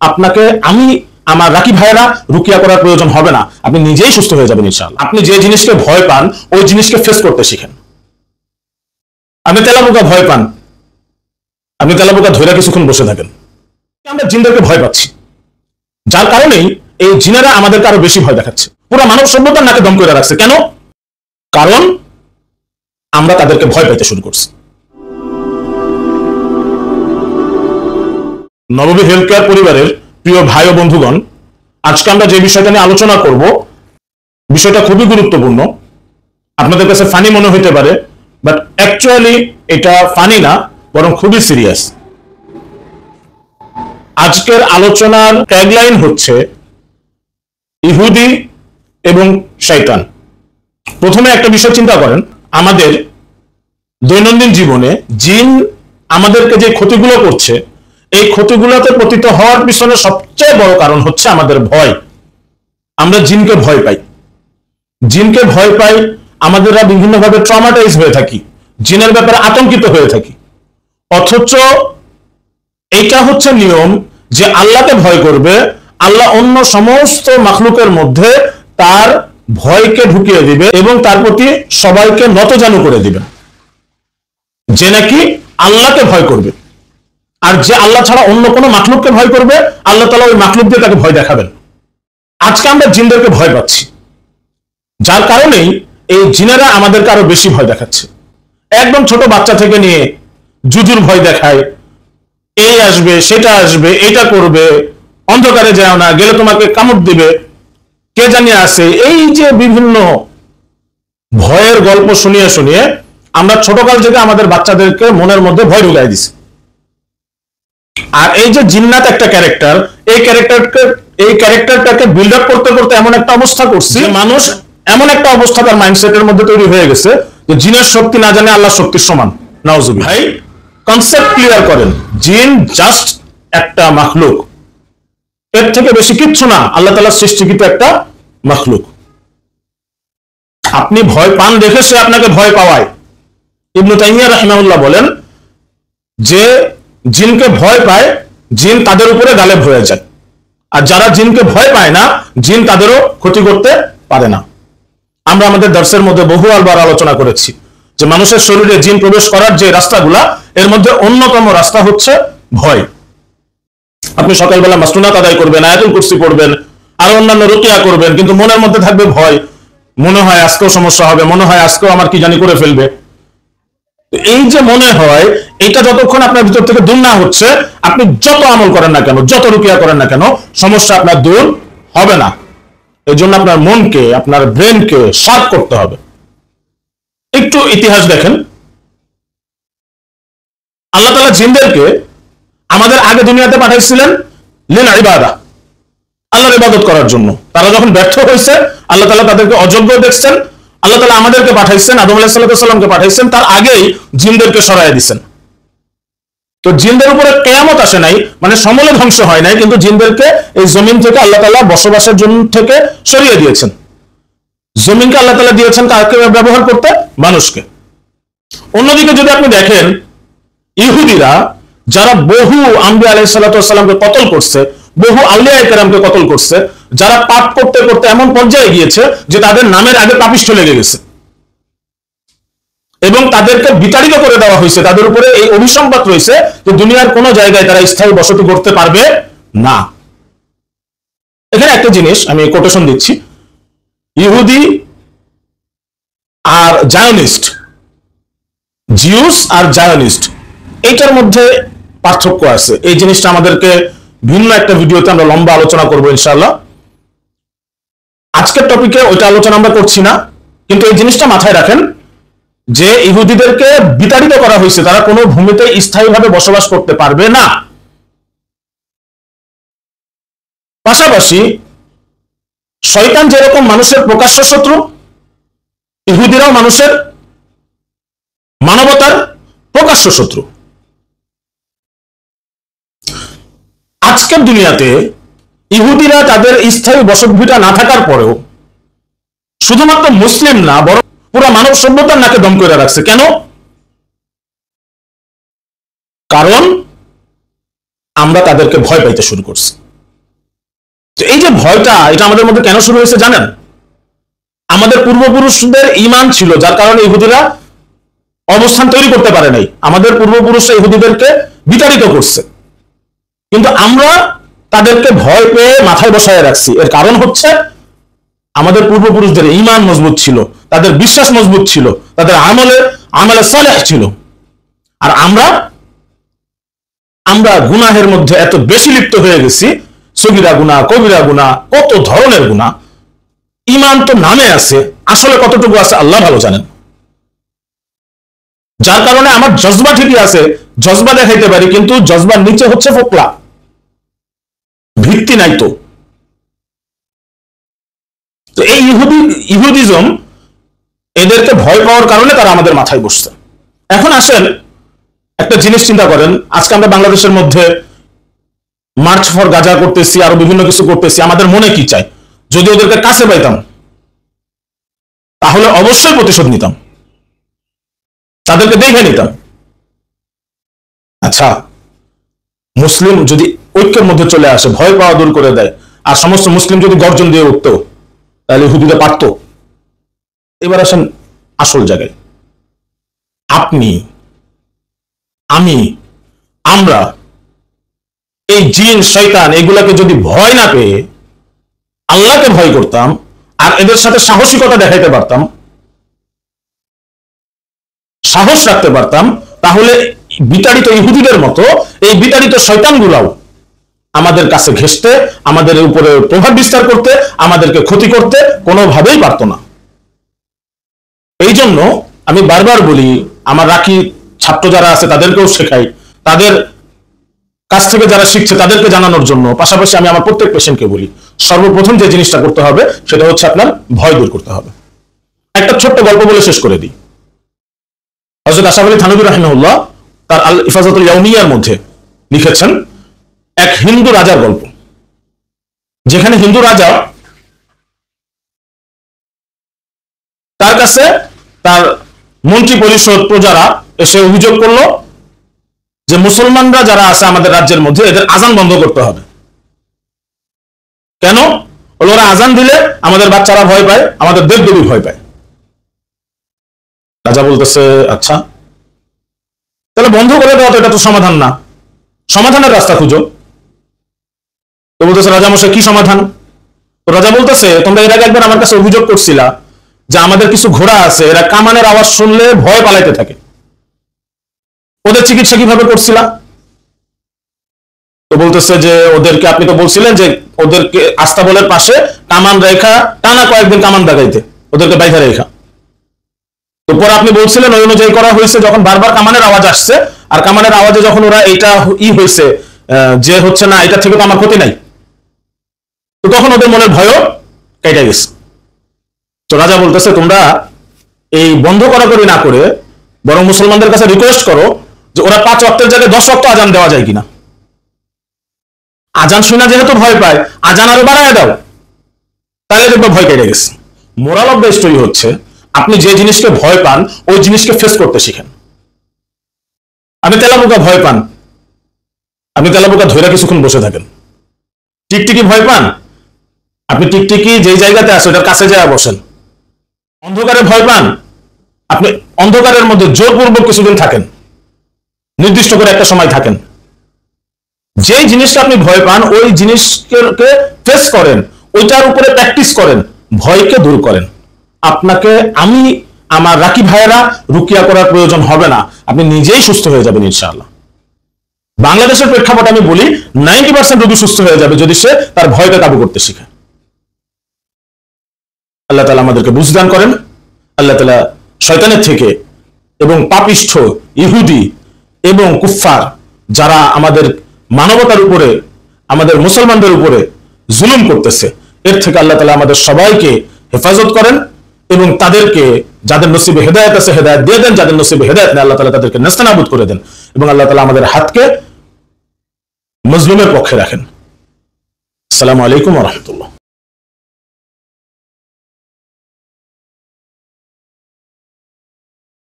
আপনাকে আমি আমার রাকি ভাইয়েরা রুকিয়া করার প্রয়োজন হবে না, আপনি নিজেই সুস্থ হয়ে যাবেন ইনশাআল্লাহ। আপনি যে জিনিসকে ভয় পান ওই জিনিসকে ফেস করতে শিখেন। আপনি তেলাপোকা ভয় পান, আপনি তেলাপোকা ধরে কিছুক্ষণ বসে থাকেন। আমরা জিনদেরকে ভয় পাচ্ছি, যার কারণেই এই জিনেরা আমাদেরকে আরো বেশি ভয় দেখাচ্ছে। পুরো মানব সভ্যতার নাকে দম করে রাখছে। কেন? কারণ আমরা তাদেরকে ভয় পাইতে শুরু করছি। নববী হেলথ কেয়ার পরিবারের প্রিয় ভাই ও বন্ধুগণ, আজকে আমরা যে বিষয়টা নিয়ে আলোচনা করব, বিষয়টা খুবই গুরুত্বপূর্ণ। আপনাদের কাছে ফানি মনে হইতে পারে, বাট অ্যাকচুয়ালি এটা ফানি না, বরং খুবই সিরিয়াস। আজকের আলোচনার ট্যাগলাইন হচ্ছে ইহুদি এবং শয়তান। প্রথমে একটা বিষয় চিন্তা করেন, আমাদের দৈনন্দিন জীবনে জিন আমাদেরকে যে ক্ষতিগুলো করছে, এই ক্ষতিগুলোতে পতিত হওয়ার পিছনে সবচেয়ে বড় কারণ হচ্ছে আমাদের ভয়। আমরা জিনকে ভয় পাই। জিনকে ভয় পাই, আমাদের বিভিন্নভাবে ট্রমাটাইজ হয়ে থাকি, জিনের ব্যাপারে আতঙ্কিত হয়ে থাকি। অথচ এইটা হচ্ছে নিয়ম যে আল্লাহকে ভয় করবে, আল্লাহ অন্য সমস্ত মাখলুকের মধ্যে তার ভয়কে ঢুকিয়ে দিবে এবং তার প্রতি সবাইকে নতজানু করে দিবেন, যে নাকি আল্লাহকে ভয় করবে। আর যে আল্লাহ ছাড়া অন্য কোনো মাখলুককে ভয় করবে, আল্লাহ তাআলা ওই মাখলুক দিয়ে তাকে ভয় দেখাবেন। আজকে আমরা জিনদেরকে ভয় পাচ্ছি, যার কারণেই এই জিনেরা আমাদেরকে আরো বেশি ভয় দেখাচ্ছে। একদম ছোট বাচ্চা থেকে নিয়ে জুজুর ভয় দেখায়, এই আসবে, সেটা আসবে, এটা করবে, অন্ধকারে যাও না, গেলে তোমাকে কামড় দিবে, কে জানিয়ে আসে। এই যে বিভিন্ন ভয়ের গল্প শুনিয়ে শুনিয়ে আমরা ছোটকাল থেকে আমাদের বাচ্চাদেরকে মনের মধ্যে ভয় ঢুকাই দিছি। আর এই যে জিন্নাত একটা ক্যারেক্টার, এই ক্যারেক্টারটাকে বিল্ড আপ করতে করতে এমন একটা অবস্থা করছি, মানুষ এমন একটা অবস্থা তার মাইন্ডসেটের মধ্যে তৈরি হয়ে গেছে যে জিনের শক্তি না জানে আল্লাহর শক্তির সমান। নাউজুবিল্লাহ। ভাই, কনসেপ্ট ক্লিয়ার করেন, জিন জাস্ট একটা মাখলুক, এর থেকে বেশি কিচ্ছু না, আল্লাহ তাআলার সৃষ্টিকৃত একটা মাখলুক। আপনি ভয় পান দেখে সে আপনাকে ভয় পাওয়ায়। ইবনে তাইমিয়া রাহিমাহুল্লাহ বলেন যে জিনকে ভয় পায়, জিন তাদের উপরে গালেব হয়ে যায়, আর যারা জিনকে ভয় পায় না, জিন তাদেরও ক্ষতি করতে পারে না। আমরা আমাদের দর্শের মধ্যে বহুবার আলোচনা করেছি যে মানুষের শরীরে জিন প্রবেশ করার যে রাস্তাগুলা, এর মধ্যে অন্যতম রাস্তা হচ্ছে ভয়। আপনি সকালবেলা মাসনুনাত আদায় করবেন, আয়াতুল কুরসি পড়বেন, আর অন্যান্য রুকিয়া করবেন, কিন্তু মনের মধ্যে থাকবে ভয়। মনে হয় আজকেও সমস্যা হবে, মনে হয় আজকেও আমার কি জানি করে ফেলবে। এই যে মনে হয়, এটা যতক্ষণ আপনার ভিতর থেকে দূর না হচ্ছে, আপনি যত আমল করেন না কেন, যত রুকিয়া করেন না কেন, সমস্যা আপনার দূর হবে না। এই জন্য আপনার মনকে, আপনার ব্রেনকে শার্প করতে হবে। একটু ইতিহাস দেখেন। আল্লাহ তাআলা জিনদেরকে আমাদের আগে দুনিয়াতে পাঠাইছিলেন লিল ইবাদা, আল্লাহর ইবাদত করার জন্য। তারা যখন ব্যর্থ হয়েছে, আল্লাহ তাআলা তাদেরকে অযোগ্য দেখছেন, আল্লাহ তাআলা আমাদেরকে পাঠাইছেন, আদম আলাইহিস সালামকে পাঠাইছেন, তার আগেই জিনদেরকে সরাইয়া দিয়েছেন। তো জিনদের উপরে কিয়ামত আসে নাই, মানে সমূলে ধ্বংস হয় নাই, কিন্তু জিনদেরকে এই জমিন থেকে আল্লাহ তাআলা বসবাসের জন্য থেকে সরিয়ে দিয়েছেন। জমিনকে আল্লাহ তাআলা দিয়েছেন কাকে ব্যবহার করতে? মানুষকে। অন্যদিকে যদি আপনি দেখেন, ইহুদিরা যারা বহু আম্বিয়া আলাইহিস সালামকে কতল করছে, বহু আউলিয়া কেরামকে কতল করছে, যারা পাপ করতে করতে এমন পর্যায়ে গিয়েছে যে তাদের নামের আগে পাপিষ্ঠ লেগে গেছে এবং তাদেরকে বিতাড়িত করে দেওয়া হয়েছে, তাদের উপরে এই অভিসম্পাত রয়েছে যে দুনিয়ার কোন জায়গায় তারা স্থায়ী বসতি করতে পারবে না। এখানে একটা জিনিস আমি কোটেশন দিচ্ছি, ইহুদি আর জায়নিস্ট, জিউস আর জায়নিস্ট, এইটার মধ্যে পার্থক্য আছে। এই জিনিসটা আমাদেরকে ভিন্ন একটা ভিডিওতে আমরা লম্বা আলোচনা করবো ইনশাআল্লাহ। আজকের টপিকে ওইটা আলোচনা আমরা করছি না, কিন্তু এই জিনিসটা মাথায় রাখেন যে ইহুদিদেরকে বিতাড়িত করা হয়েছে, তারা কোনো ভূমিতে স্থায়ীভাবে বসবাস করতে পারবে না। পাশাপাশি শয়তান যেরকম মানুষের প্রকাশ্য শত্রু, ইহুদিরাও মানুষের, মানবতার প্রকাশ্য শত্রু। আজকের দুনিয়াতে ইহুদিরা তাদের স্থায়ী বসতভিটা না থাকার পরেও শুধুমাত্র মুসলিম না, বরং পুরো মানব সভ্যতার নাকে দম করে রাখছে। কেন? কারণ আমরা তাদেরকে ভয় পাইতে শুরু করছি। তো এই যে ভয়টা, এটা আমাদের মধ্যে কেন শুরু হয়েছে জানেন? আমাদের পূর্বপুরুষদের ঈমান ছিল, যার কারণে ইহুদিরা অবস্থান তৈরি করতে পারে নাই। আমাদের পূর্বপুরুষরা ইহুদিদেরকে বিতাড়িত করছে, কিন্তু আমরা তাদেরকে ভয় পেয়ে মাথায় বসায় রাখছি। এর কারণ হচ্ছে আমাদের পূর্বপুরুষদের ঈমান মজবুত ছিল, তাদের বিশ্বাস মজবুত ছিল, তাদের আমলে সালেহ ছিল। আর আমরা গুনাহের মধ্যে এত বেশি লিপ্ত হয়ে গেছি, সগীরা গুনাহ, কবিরা গুনাহ, কত ধরনের গুনাহ। ঈমান তো নামে আছে, আসলে কতটুকু আছে আল্লাহ ভালো জানেন। যার কারণে আমার জজবা ঠিকই আছে, জজবা দেখাইতে পারি, কিন্তু জজবার নিচে হচ্ছে ফোকলা, ভিত্তি নাই। তো এই ইহুদিজম, এদেরকে ভয় পাওয়ার কারণে তারা আমাদের মাথায় বসছে। এখন আসেন একটা জিনিস চিন্তা করেন, আজকে আমরা বাংলাদেশের মধ্যে মার্চ ফর গাজা করতেছি, আরো বিভিন্ন কিছু করতেছি, আমাদের মনে কি চাই? যদি ওদেরকে কাছে পাইতাম তাহলে অবশ্যই প্রতিশোধ নিতাম, তাদেরকে দেখে নিতাম। আচ্ছা, মুসলিম যদি ঐক্যের মধ্যে চলে আসে, ভয় পাওয়া দূর করে দেয়, আর সমস্ত মুসলিম যদি গর্জন দিয়ে উঠত, তাহলে ইহুদিরা পারত। এবার আসেন আসল জায়গায়। আপনি, আমি, আমরা এই জিন শয়তান এগুলাকে যদি ভয় না পেয়ে আল্লাহকে ভয় করতাম, আর এদের সাথে সাহসিকতা দেখাইতে পারতাম, সাহস রাখতে পারতাম, তাহলে বিতাড়িত ইহুদিদের মতো এই বিতাড়িত শয়তানগুলাও আমাদের কাছে ঘেঁষতে, আমাদের উপরে প্রভাব বিস্তার করতে, আমাদেরকে ক্ষতি করতে কোনোভাবেই পারত না। এই জন্য আমি বারবার বলি, আমার রাকি ছাত্র যারা আছে তাদেরকেও শেখাই, তাদের কাছ থেকে যারা শিখছে তাদেরকে জানানোর জন্য। পাশাপাশি আমি আমার প্রত্যেক পেশেন্টকে বলি, সর্বপ্রথম যে জিনিসটা করতে হবে সেটা হচ্ছে আপনার ভয় দূর করতে হবে। একটা ছোট্ট গল্প বলে শেষ করে দিই। হযরত আশরাফ আলী থানভী রাহিমাহুল্লাহ তার আল ইফাজাতুল ইয়াউমিয়ার মধ্যে লিখেছেন এক হিন্দু রাজার গল্প, যেখানে হিন্দু রাজা তার কাছে তার মন্ত্রী পরিষদ প্রজারা এসে অভিযোগ করলো যে মুসলমানরা যারা আছে আমাদের রাজ্যের মধ্যে, এদের আজান বন্ধ করতে হবে। কেন? ওরা আজান দিলে আমাদের বাচ্চারা ভয় পায়, আমাদের দেবদেবী ভয় পায়। রাজা বলতেছে, আচ্ছা তাহলে বন্ধ করে দেওয়া তো এটা তো সমাধান না, সমাধানের রাস্তা খুঁজো। তো বলতেছে, রাজামশাই কি সমাধান? তো রাজা বলতেছে, তোমরা এর আগে একবার আমার কাছে অভিযোগ করছিলা যে আমাদের কিছু ঘোড়া আছে, এরা কামানের আওয়াজ শুনলে ভয় পালাইতে থাকে, ওদের চিকিৎসা কিভাবে করছিলা? তো বলতেছে যে ওদেরকে আপনি তো বলছিলেন যে ওদেরকে আস্তাবলের পাশে কামান রেখা টানা কয়েকদিন কামান দাগাইতে, ওদেরকে বাইরে রেখা। তো পরে আপনি বলছিলেন ওই অনুযায়ী করা হয়েছে, যখন বারবার কামানের আওয়াজ আসছে, আর কামানের আওয়াজে যখন ওরা এইটা হয়েছে যে হচ্ছে না, এটা থেকে তো আমার ক্ষতি নাই, তো তখন ওদের মনের ভয়ও কেটে গেছে। তো রাজা বলতেছে, তোমরা এই বন্ধ করাকরি না করে বরং মুসলমানদের কাছে রিকোয়েস্ট করো যে ওরা 5 ওয়াক্তের জায়গায় 10 ওয়াক্ত আজান দেওয়া যায় কিনা। আজান শুনে যেহেতু ভয় পায়, আজান আরো বাড়ায় দাও, তাহলে দেখবে ভয় কেটে গেছে। মোরাল অফ দ্য স্টোরি হচ্ছে, আপনি যে জিনিসকে ভয় পান ওই জিনিসকে ফেস করতে শিখেন। আপনি তেলাপোকা ভয় পান, আপনি তেলাপোকা ধরে কিছুক্ষণ বসে থাকেন। টিকটিকি ভয় পান, আপনি টিকটিকি যেই জায়গাতে আছে ওটার কাছে যায় বসেন। অন্ধকারে ভয় পান, আপনি অন্ধকারের মধ্যে জোরপূর্বক কিছুদিন থাকেন, নির্দিষ্ট করে একটা সময় থাকেন। যেই জিনিসটা আপনি ভয় পান ওই জিনিসকে ফেস করেন, ওইটার উপরে প্র্যাকটিস করেন, ভয়কে দূর করেন। আপনাকে আমি আমার রাকি ভাইয়েরা রুকিয়া করার প্রয়োজন হবে না, আপনি নিজেই সুস্থ হয়ে যাবেন ইনশাআল্লাহ। বাংলাদেশের প্রেক্ষাপটে আমি বলি 90% রোগী সুস্থ হয়ে যাবে যদি সে তার ভয়কে কাবু করতে শিখে। আল্লাহ তাআলা আমাদেরকে বুঝদান করেন। আল্লাহ তাআলা শয়তানের থেকে এবং পাপিষ্ঠ ইহুদি এবং কুফফার যারা আমাদের মানবতার উপরে, আমাদের মুসলমানদের উপরে জুলুম করতেছে, এর থেকে আল্লাহ তাআলা আমাদের সবাইকে হেফাজত করেন এবং তাদেরকে যাদের নসিবে হেদায়েত আছে হেদায়েত দিয়ে দেন, যাদের নসিবে হেদায়েত নেই আল্লাহ তাআলা তাদেরকে নেস্তানাবুদ করে দেন এবং আল্লাহ তাআলা আমাদের হাতকে মজলুমের পক্ষে রাখেন। আসসালামু আলাইকুম ওয়া রাহমাতুল্লাহ।